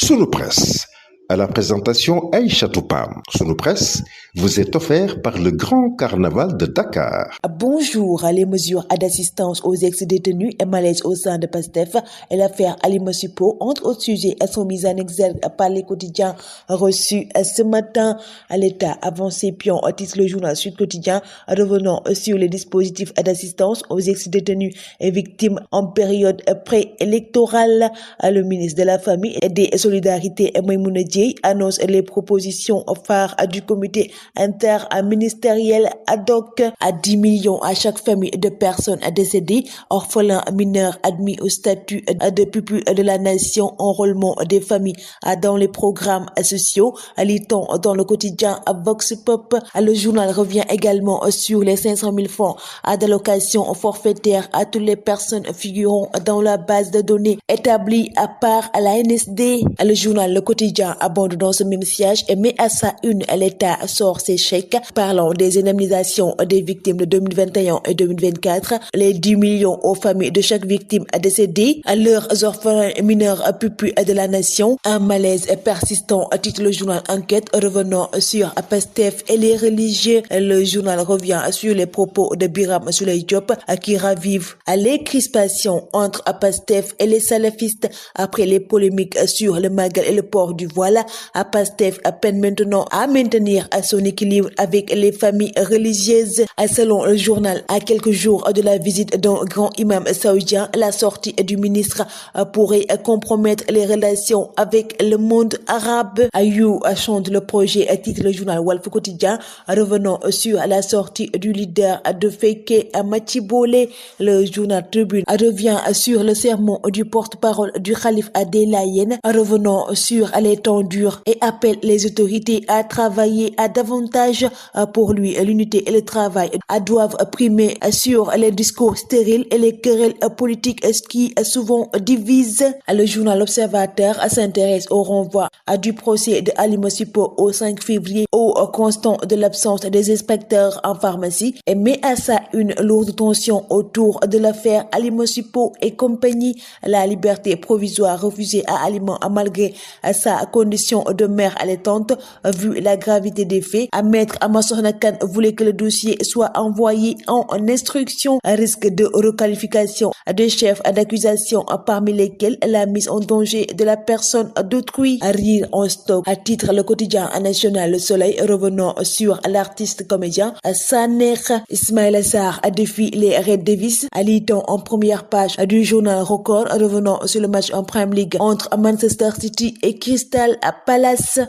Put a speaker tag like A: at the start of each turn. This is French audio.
A: Sunu Presse, à la présentation Aïcha Toupam. Sunu Presse vous est offert par le Grand Carnaval de Dakar.
B: Bonjour. Les mesures d'assistance aux ex-détenus et malaise au sein de PASTEF et l'affaire Ali Masipo, entre autres sujets, sont mises en exergue par les quotidiens reçus ce matin. À l'État avancé pion, titre le journal Sud Quotidien, revenant sur les dispositifs d'assistance aux ex-détenus et victimes en période préélectorale. Le ministre de la Famille et des Solidarités, Maïmouna Dièye, annonce les propositions phares du comité interministériel ad hoc à 10 millions à chaque famille de personnes décédées, orphelins, mineurs admis au statut de pupille de la nation, enrôlement des familles dans les programmes sociaux. Lit-on dans le quotidien Vox Pop. Le journal revient également sur les 500 000 francs d'allocation forfaitaire à toutes les personnes figurant dans la base de données établie par la NSD. Le journal Le Quotidien abonde dans ce même siège et met à sa une l'État sort ses chèques parlant des indemnisations des victimes de 2021 et 2024, les 10 millions aux familles de chaque victime décédée, à leurs orphelins mineurs pupilles de la nation. Un malaise persistant, titre le journal Enquête, revenant sur PASTEF et les religieux. Le journal revient sur les propos de Birame Souleye Diop qui ravivent les crispations entre PASTEF et les salafistes après les polémiques sur le magal et le port du voile. PASTEF peine maintenant à maintenir son équilibre avec les familles religieuses. Selon le journal, à quelques jours de la visite d'un grand imam saoudien, la sortie du ministre pourrait compromettre les relations avec le monde arabe. Ayou chante le projet, titre le journal Walf Quotidien, revenant sur la sortie du leader de Feke Matibole. Le journal Tribune revient sur le sermon du porte-parole du Khalif Adelayen, revenant sur les temps durs et appelle les autorités à travailler davantage pour lui. L'unité et le travail doivent primer sur les discours stériles et les querelles politiques qui souvent divisent. Le journal Observateur s'intéresse au renvoi du procès de Ali Masipo au 5 février, au constant de l'absence des inspecteurs en pharmacie, et met à ça une lourde tension autour de l'affaire Ali Masipo et compagnie. La liberté provisoire refusée à Aliment malgré sa condition de mère allaitante. Vu la gravité des faits, Maître Amasokhna Kane voulait que le dossier soit envoyé en instruction à risque de requalification des chefs d'accusation, parmi lesquels la mise en danger de la personne d'autrui. Rire en stock, à titre le quotidien national Le Soleil, revenant sur l'artiste comédien Saner. Ismaïla Sarr défie les Red Devils, lit-on en première page du journal Record, revenant sur le match en Premier League entre Manchester City et Crystal Palace.